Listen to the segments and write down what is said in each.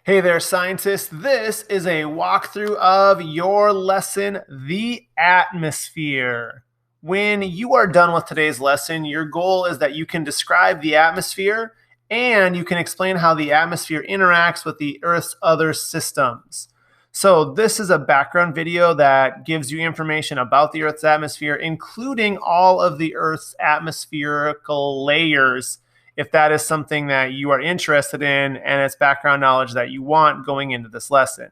Hey there, scientists. This is a walkthrough of your lesson, The Atmosphere. When you are done with today's lesson, your goal is that you can describe the atmosphere and you can explain how the atmosphere interacts with the Earth's other systems. So this is a background video that gives you information about the Earth's atmosphere, including all of the Earth's atmospherical layers, if that is something that you are interested in and it's background knowledge that you want going into this lesson.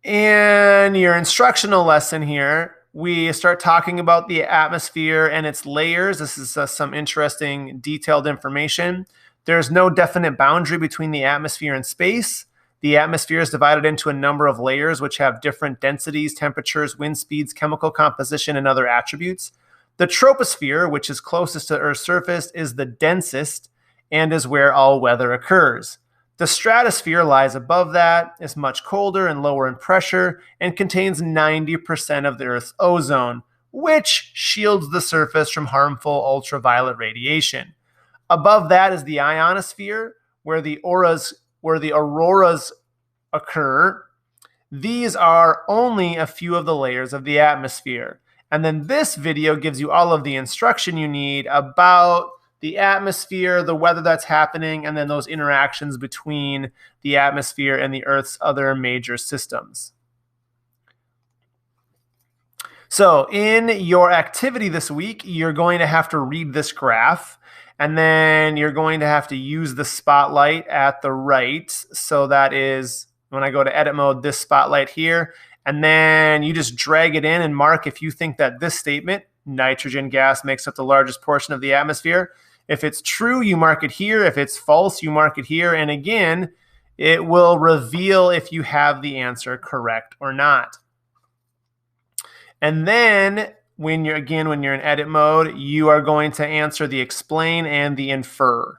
In your instructional lesson here, we start talking about the atmosphere and its layers. This is some interesting detailed information. There's no definite boundary between the atmosphere and space. The atmosphere is divided into a number of layers which have different densities, temperatures, wind speeds, chemical composition, and other attributes. The troposphere, which is closest to Earth's surface, is the densest and is where all weather occurs. The stratosphere lies above that, is much colder and lower in pressure, and contains 90% of the Earth's ozone, which shields the surface from harmful ultraviolet radiation. Above that is the ionosphere, where the auroras occur. These are only a few of the layers of the atmosphere. And then this video gives you all of the instruction you need about the atmosphere, the weather that's happening, and then those interactions between the atmosphere and the Earth's other major systems. So in your activity this week, you're going to have to read this graph, and then you're going to have to use the spotlight at the right. So that is, when I go to edit mode, this spotlight here. And then you just drag it in and mark if you think that this statement, nitrogen gas makes up the largest portion of the atmosphere. If it's true, you mark it here. If it's false, you mark it here. And again, it will reveal if you have the answer correct or not. And then when you're in edit mode, you are going to answer the explain and the infer.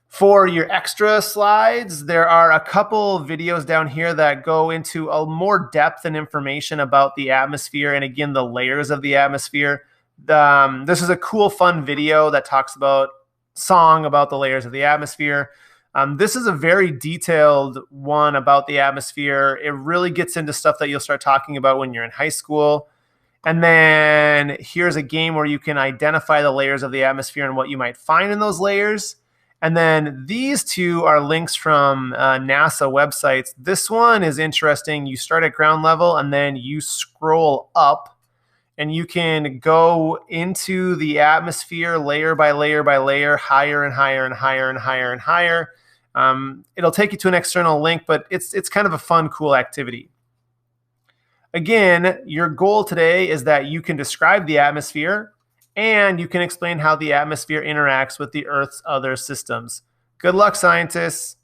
For your extra slides, there are a couple videos down here that go into a more depth and information about the atmosphere and, again, the layers of the atmosphere. This is a cool, fun video that talks about song about the layers of the atmosphere. This is a very detailed one about the atmosphere. It really gets into stuff that you'll start talking about when you're in high school. And then here's a game where you can identify the layers of the atmosphere and what you might find in those layers. And then these two are links from NASA websites. This one is interesting. You start at ground level and then you scroll up and you can go into the atmosphere layer by layer by layer, higher and higher and higher and higher and higher. It'll take you to an external link, but it's kind of a fun, cool activity. Again, your goal today is that you can describe the atmosphere and you can explain how the atmosphere interacts with the Earth's other systems. Good luck, scientists.